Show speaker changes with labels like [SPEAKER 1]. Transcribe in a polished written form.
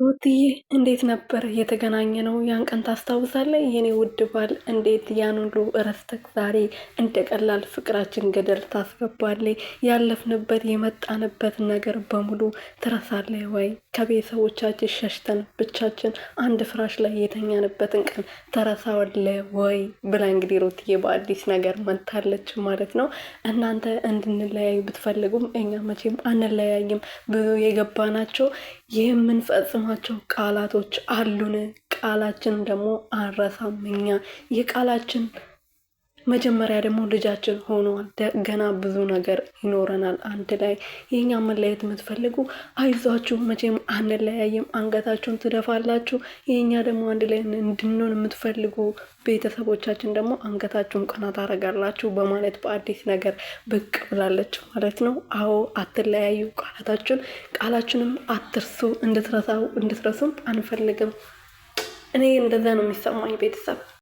[SPEAKER 1] ሩትዬ እንዴት ነበር የተገናኘ ነው? ያን ቀን ታስታውሳለህ? የኔ ውድ ባል እንዴት ያን ሁሉ እረስተክ ዛሬ እንደ ቀላል ፍቅራችን ገደል ታስገባለህ? ያለፍንበት የመጣንበት ነገር በሙሉ ትረሳለህ ወይ? ከቤተሰቦቻችን ሸሽተን ብቻችን አንድ ፍራሽ ላይ የተኛንበትን ቀን ተረሳዋለህ ወይ ብላ እንግዲህ ሩትዬ በአዲስ ነገር መጥታለች ማለት ነው። እናንተ እንድንለያዩ ብትፈልጉም እኛ መቼም አንለያይም። ብዙ የገባናቸው የምንፈጽማቸው ቃላቶች አሉን። ቃላችን ደግሞ አንረሳም። እኛ የቃላችን መጀመሪያ ደግሞ ልጃችን ሆኗል። ገና ብዙ ነገር ይኖረናል አንድ ላይ። የኛ መለየት የምትፈልጉ አይዟችሁ፣ መቼም አንለያይም፣ አንገታችሁን ትደፋላችሁ። የኛ ደግሞ አንድ ላይ እንድንሆን የምትፈልጉ ቤተሰቦቻችን ደግሞ አንገታችሁን ቀና ታደርጋላችሁ በማለት በአዲስ ነገር ብቅ ብላለች ማለት ነው። አዎ አትለያዩ፣ ቃላችንም አትርሱ። እንድትረሱም አንፈልግም። እኔ እንደዛ ነው የሚሰማኝ ቤተሰብ